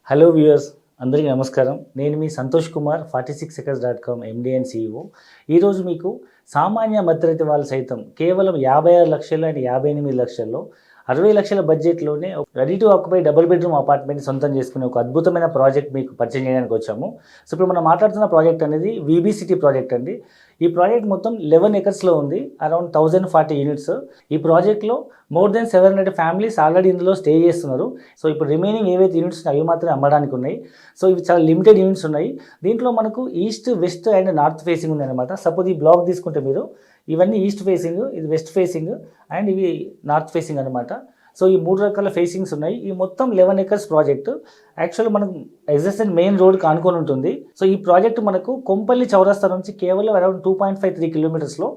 Hello viewers, అందరికీ నమస్కారం. నేను మీ Santosh Kumar 46acres.com MD and CEO. ఈరోజు మీకు సామాన్య మధ్యతరగతి వాళ్ళు సైతం కేవలం 56 లక్షలు అండ్ 58 లక్షల్లో 60 లక్షల బడ్జెట్లోనే ready to occupy double bedroom apartment సొంతం చేసుకునే ఒక అద్భుతమైన ప్రాజెక్ట్ మీకు పరిచయం చేయడానికి వచ్చాము. సో ఇప్పుడు మనం మాట్లాడుతున్న ప్రాజెక్ట్ అనేది వీబీ సిటీ ప్రాజెక్ట్ అండి. ఈ ప్రాజెక్ట్ మొత్తం 11 ఎకర్స్లో ఉంది, అరౌండ్ 1040 యూనిట్స్. ఈ ప్రాజెక్ట్లో మోర్ దెన్ 700 ఫ్యామిలీస్ ఆల్రెడీ ఇందులో స్టే చేస్తున్నారు. సో ఇప్పుడు రిమైనింగ్ ఏవైతే యూనిట్స్ అవి మాత్రమే అమ్మడానికి ఉన్నాయి. సో ఇవి చాలా లిమిటెడ్ యూనిట్స్ ఉన్నాయి. దీంట్లో మనకు east, west and north facing ఉంది అనమాట. సపోజ్ ఈ బ్లాక్ తీసుకుంటే మీరు ఇవన్నీ ఈస్ట్ ఫేసింగ్, ఇది వెస్ట్ ఫేసింగ్ అండ్ ఇవి నార్త్ ఫేసింగ్ అనమాట. సో ఈ 3 రకాల ఫేసింగ్స్ ఉన్నాయి. ఈ మొత్తం 11 ఎకర్స్ ప్రాజెక్ట్ యాక్చువల్ మనకు ఎగ్జిస్టెంట్ మెయిన్ రోడ్ కానుకొని ఉంటుంది. సో ఈ ప్రాజెక్ట్ మనకు కొంపల్లి చౌరస్తా నుంచి కేవలం అరౌండ్ 2.53 కిలోమీటర్స్లో,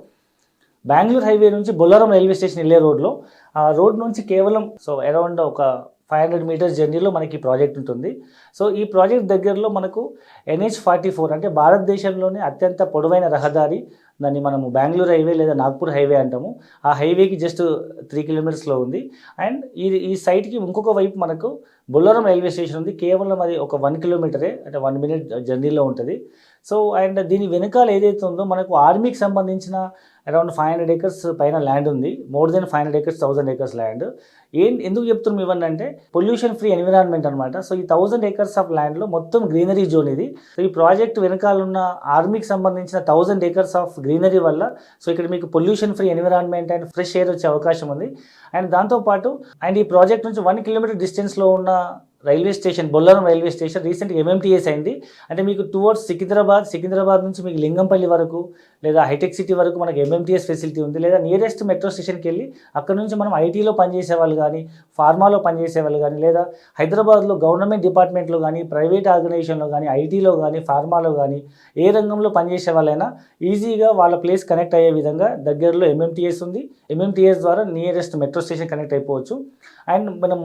బెంగళూరు హైవే నుంచి బొల్లారం రైల్వే స్టేషన్ వెళ్ళే రోడ్లో, ఆ రోడ్ నుంచి కేవలం అరౌండ్ ఒక 500 మీటర్స్ జర్నీలో మనకి ఈ ప్రాజెక్ట్ ఉంటుంది. సో ఈ ప్రాజెక్ట్ దగ్గరలో మనకు NH44 అంటే భారతదేశంలోనే అత్యంత పొడవైన రహదారి, దాన్ని మనము బెంగళూరు హైవే లేదా నాగ్పూర్ హైవే అంటాము. ఆ హైవేకి జస్ట్ 3 కిలోమీటర్స్లో ఉంది. అండ్ ఈ సైట్కి ఇంకొక వైపు మనకు బొల్లారం రైల్వే స్టేషన్ ఉంది. కేవలం అది ఒక 1 కిలోమీటరే, అంటే 1 మినిట్ జర్నీలో ఉంటుంది. సో అండ్ దీని వెనకాల ఏదైతే ఉందో మనకు ఆర్మీకి సంబంధించిన అరౌండ్ 500 ఎకర్స్ పైన ల్యాండ్ ఉంది. More than 500 acres, 1000 acres land. ఎందుకు చెప్తున్నాం ఇవన్నీ అంటే పొల్యూషన్ ఫ్రీ ఎన్విరాన్మెంట్ అనమాట. సో ఈ 1000 ఎకర్స్ ఆఫ్ ల్యాండ్లో మొత్తం గ్రీనరీ జోన్ ఇది. సో ఈ ప్రాజెక్ట్ వెనకాల ఉన్న ఆర్మీకి సంబంధించిన 1000 ఎకర్స్ ఆఫ్ గ్రీనరీ వల్ల సో ఇక్కడ మీకు pollution free environment and fresh air వచ్చే అవకాశం ఉంది. అండ్ దాంతోపాటు ఈ ప్రాజెక్ట్ నుంచి 1 కిలోమీటర్ డిస్టెన్స్లో ఉన్న railway station, Bollaram railway station రీసెంట్గా MMTS అయింది. అంటే మీకు టువర్డ్స్ సికింద్రాబాద్ నుంచి మీకు లింగంపల్లి వరకు లేదా హైటెక్ సిటీ వరకు మనకి MMTS ఫెసిలిటీ ఉంది. లేదా నియరెస్ట్ మెట్రో స్టేషన్కి వెళ్ళి అక్కడ నుంచి మనం ఐటీలో పనిచేసే వాళ్ళు కానీ, ఫార్మాలో పనిచేసే వాళ్ళు కానీ, లేదా హైదరాబాద్లో గవర్నమెంట్ డిపార్ట్మెంట్లో కానీ, ప్రైవేట్ ఆర్గనైజేషన్లో కానీ, ఐటీలో కానీ, ఫార్మాలో కానీ ఏ రంగంలో పనిచేసే వాళ్ళైనా ఈజీగా వాళ్ళ ప్లేస్ కనెక్ట్ అయ్యే విధంగా దగ్గరలో MMTS ఉంది. MMTS ద్వారా నియరెస్ట్ మెట్రో స్టేషన్ కనెక్ట్ అయిపోవచ్చు. అండ్ మనం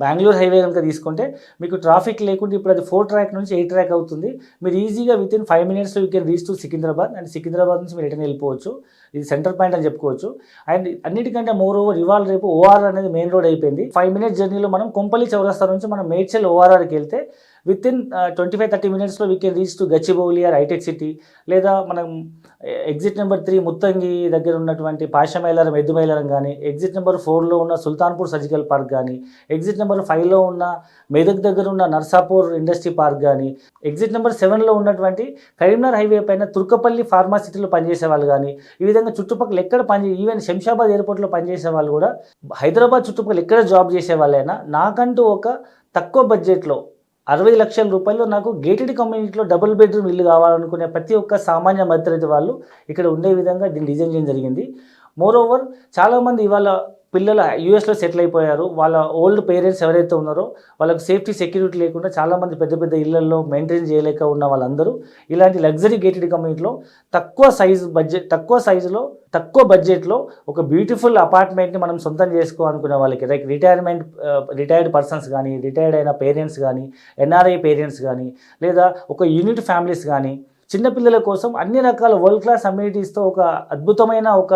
బెంగళూరు హైవే కనుక తీసుకుంటే మీకు ట్రాఫిక్ లేకుండా ఇప్పుడు అది 4 ట్రాక్ నుంచి 8 ట్రాక్ అవుతుంది. మీరు ఈజీగా విత్ ఇన్ 5 మినిట్స్లో you can reach to Secunderabad. And Secunderabad నుంచి మీరు రిటర్న్ వెళ్ళిపోవచ్చు. ఇది సెంటర్ పాయింట్ అని చెప్పుకోవచ్చు. అండ్ అన్నిటికంటే మోర్ ఓవర్ ఇవాళ రేపు ORR అనేది మెయిన్ రోడ్ అయిపోయింది. 5 మినిట్స్ జర్నీలో మనం కొంపల్లి చౌరస్తా నుంచి మనం మేడ్చల్ ORRకి వెళ్తే విత్ ఇన్ 25-30 మినిట్స్లో we can reach to Gachibowli or hitech city. లేదా మనం ఎగ్జిట్ నెంబర్ 3 ముత్తంగి దగ్గర ఉన్నటువంటి పాషమైలారం, ఎద్దుమైలారం కానీ, ఎగ్జిట్ నెంబర్ 4లో ఉన్న సుల్తాన్పూర్ సర్జికల్ పార్క్ కానీ, ఎగ్జిట్ నెంబర్ 5లో ఉన్న మెదక్ దగ్గర ఉన్న నర్సాపూర్ ఇండస్ట్రీ పార్క్ కానీ, ఎగ్జిట్ నెంబర్ 7లో ఉన్నటువంటి కరీంనగర్ హైవే పైన తుర్కపల్లి ఫార్మాసిటీలో పనిచేసే వాళ్ళు కానీ, ఈ విధంగా చుట్టుపక్కల ఎక్కడ ఈవెన్ శంషాబాద్ ఎయిర్పోర్ట్లో పనిచేసే వాళ్ళు కూడా, హైదరాబాద్ చుట్టుపక్కల ఎక్కడ జాబ్ చేసే వాళ్ళైనా నాకంటూ ఒక తక్కువ బడ్జెట్లో 60 లక్షల రూపాయలు నాకు గేటెడ్ కమ్యూనిటీలో డబుల్ బెడ్రూమ్ ఇల్లు కావాలనుకునే ప్రతి ఒక్క సామాన్య మధ్యతరగతి వాళ్ళు ఇక్కడ ఉండే విధంగా దీన్ని డిజైన్ చేయడం జరిగింది. మోర్ ఓవర్ చాలామంది ఇవాళ పిల్లలు యూఎస్లో సెటిల్ అయిపోయారు. వాళ్ళ ఓల్డ్ పేరెంట్స్ ఎవరైతే ఉన్నారో వాళ్ళకి సేఫ్టీ, సెక్యూరిటీ లేకుండా చాలామంది పెద్ద పెద్ద ఇళ్లలో మెయింటైన్ చేయలేక ఉన్న వాళ్ళందరూ ఇలాంటి లగ్జరీ గేటెడ్ కమ్యూనిటీలో తక్కువ సైజులో తక్కువ బడ్జెట్లో ఒక బ్యూటిఫుల్ అపార్ట్మెంట్ని మనం సొంతం చేసుకోవాలనుకునే వాళ్ళకి, లైక్ రిటైర్డ్ పర్సన్స్ కానీ, రిటైర్డ్ అయిన పేరెంట్స్ కానీ, NRI పేరెంట్స్ కానీ, లేదా ఒక యూనిట్ ఫ్యామిలీస్ కానీ, చిన్నపిల్లల కోసం అన్ని రకాల వరల్డ్ క్లాస్ అమ్యూనిటీస్తో ఒక అద్భుతమైన ఒక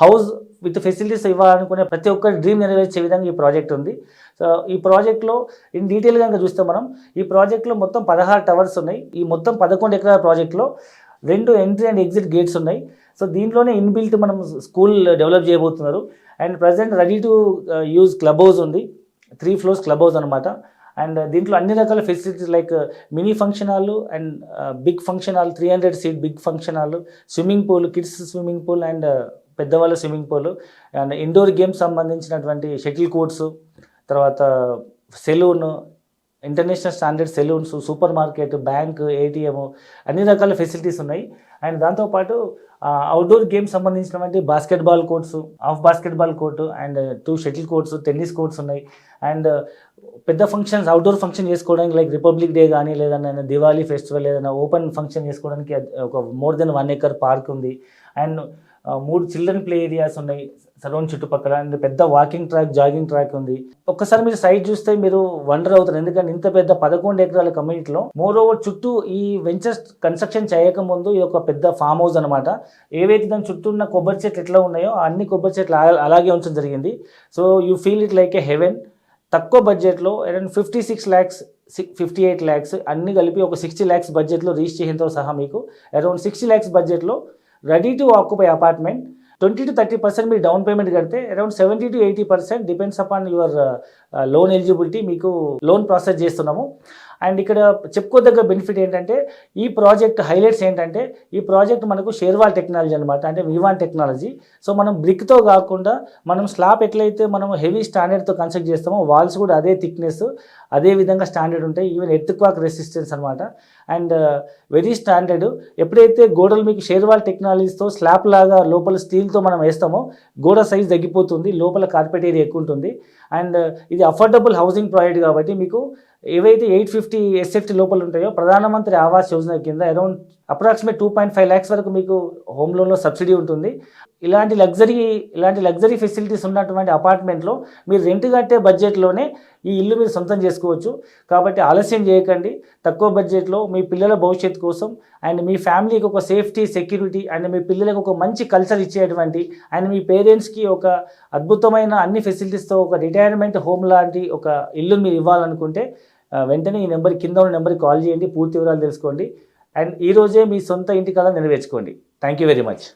హౌస్ విత్ ఫెసిలిటీస్ ఇవ్వాలనుకునే ప్రతి ఒక్కరి డ్రీమ్ నెరవేర్చే విధంగా ఈ ప్రాజెక్ట్ ఉంది. సో ఈ ప్రాజెక్ట్లో ఇన్ డీటెయిల్గా కనుక చూస్తే మనం ఈ ప్రాజెక్ట్లో మొత్తం 16 టవర్స్ ఉన్నాయి. ఈ మొత్తం 11 ఎకరాల ప్రాజెక్ట్లో 2 ఎంట్రీ అండ్ ఎగ్జిట్ గేట్స్ ఉన్నాయి. సో దీంట్లోనే ఇన్బిల్ట్ మనం స్కూల్ డెవలప్ చేయబోతున్నారు. And present ready to use club house ఉంది, 3 ఫ్లోర్స్ క్లబ్ హౌస్ అనమాట. అండ్ దీంట్లో అన్ని రకాల facilities like mini function hall and big function hall, 300 seat big function hall, swimming pool, kids swimming pool and పెద్దవాళ్ళ swimming pool, and indoor games సంబంధించినటువంటి shuttle courts, తర్వాత salon, international standard salons, super market, bank, ATM, అన్ని రకాల facilities ఉన్నాయి. And దాంతోపాటు outdoor games సంబంధించినటువంటి basketball courts, of basketball court and 2 shuttle courts, tennis courts ఉన్నాయి. And పెద్ద ఫంక్షన్స్, అవుట్డోర్ ఫంక్షన్ చేసుకోవడానికి లైక్ రిపబ్లిక్ డే కానీ, లేదన్నా దివాళీ ఫెస్టివల్, ఏదైనా ఓపెన్ ఫంక్షన్ చేసుకోవడానికి ఒక మోర్ దెన్ 1 ఎకర్ పార్క్ ఉంది. అండ్ 3 చిల్డ్రన్ ప్లే ఏరియాస్ ఉన్నాయి సరౌండ్ చుట్టుపక్కల. అండ్ పెద్ద వాకింగ్ ట్రాక్, జాగింగ్ ట్రాక్ ఉంది. ఒక్కసారి మీరు సైట్ చూస్తే మీరు వండర్ అవుతారు. ఎందుకంటే ఇంత పెద్ద 11 ఎకరాల కమ్యూనిటీలో మోర్ ఓవర్ చుట్టూ ఈ వెంచర్స్ కన్స్ట్రక్షన్ చేయకముందు ఇది ఒక పెద్ద ఫామ్ హౌస్ అనమాట. ఏవైతే దాని చుట్టూ ఉన్న కొబ్బరి చెట్లు ఎట్లా ఉన్నాయో అన్ని కొబ్బరి చెట్లు అలాగే ఉంచడం జరిగింది. So you feel it like a heaven. తక్కువ బడ్జెట్లో అరౌండ్ 56 lakhs 58 ల్యాక్స్ అన్ని కలిపి ఒక 60 ల్యాక్స్ బడ్జెట్లో రిజిస్ట్రేషన్తో సహా మీకు అరౌండ్ 60 ల్యాక్స్ బడ్జెట్లో ready to occupy apartment. 20 to 30% మీరు డౌన్ పేమెంట్ కడితే around 70 to 80% depends upon your loan eligibility మీకు లోన్ ప్రాసెస్ చేస్తున్నాము. అండ్ ఇక్కడ చెప్పుకోదగ్గ బెనిఫిట్ ఏంటంటే ఈ ప్రాజెక్ట్ హైలైట్స్ ఏంటంటే ఈ ప్రాజెక్ట్ మనకు షేర్వాల్ టెక్నాలజీ అనమాట, అంటే వివాన్ టెక్నాలజీ. సో మనం బ్రిక్తో కాకుండా మనం స్లాబ్ ఎట్లయితే మనం హెవీ స్టాండర్డ్తో కన్స్ట్రక్ట్ చేస్తామో వాల్స్ కూడా అదే థిక్నెస్ అదే విధంగా స్టాండర్డ్ ఉంటాయి. ఈవెన్ ఎర్త్ క్వాక్ రెసిస్టెన్స్ అనమాట. And very standard. ఎప్పుడైతే గోడలు మీకు షేర్వాల్ టెక్నాలజీతో స్లాబ్ లాగా లోపల స్టీల్తో మనం వేస్తామో గోడ సైజ్ తగ్గిపోతుంది, లోపల కార్పెట్ ఏరియా ఎక్కువ ఉంటుంది. అండ్ ఇది అఫోర్డబుల్ హౌసింగ్ ప్రాజెక్ట్ కాబట్టి మీకు ఏవైతే 850 SFT లోపల ఉంటాయో ప్రధానమంత్రి ఆవాస్ యోజన కింద అరౌండ్ అప్రాక్సిమేట్ 2.5 lakhs వరకు మీకు హోమ్ లోన్లో సబ్సిడీ ఉంటుంది. ఇలాంటి లగ్జరీ ఫెసిలిటీస్ ఉన్నటువంటి అపార్ట్మెంట్లో మీరు రెంట్ కట్టే బడ్జెట్లోనే ఈ ఇల్లు మీరు సొంతం చేసుకోవచ్చు. కాబట్టి ఆలస్యం చేయకండి. తక్కువ బడ్జెట్లో మీ పిల్లల భవిష్యత్తు కోసం అండ్ మీ ఫ్యామిలీకి ఒక సేఫ్టీ సెక్యూరిటీ అండ్ మీ పిల్లలకు ఒక మంచి కల్చర్ ఇచ్చేటువంటి అండ్ మీ పేరెంట్స్కి ఒక అద్భుతమైన అన్ని ఫెసిలిటీస్తో ఒక రిటైర్మెంట్ హోమ్ లాంటి ఒక ఇల్లు మీరు ఇవ్వాలనుకుంటే వెంటనే ఈ నెంబర్ కింద ఉన్న నెంబర్కి కాల్ చేయండి, పూర్తి వివరాలు తెలుసుకోండి అండ్ ఈరోజే మీ సొంత ఇంటి కళ నెరవేర్చుకోండి. Thank you very much.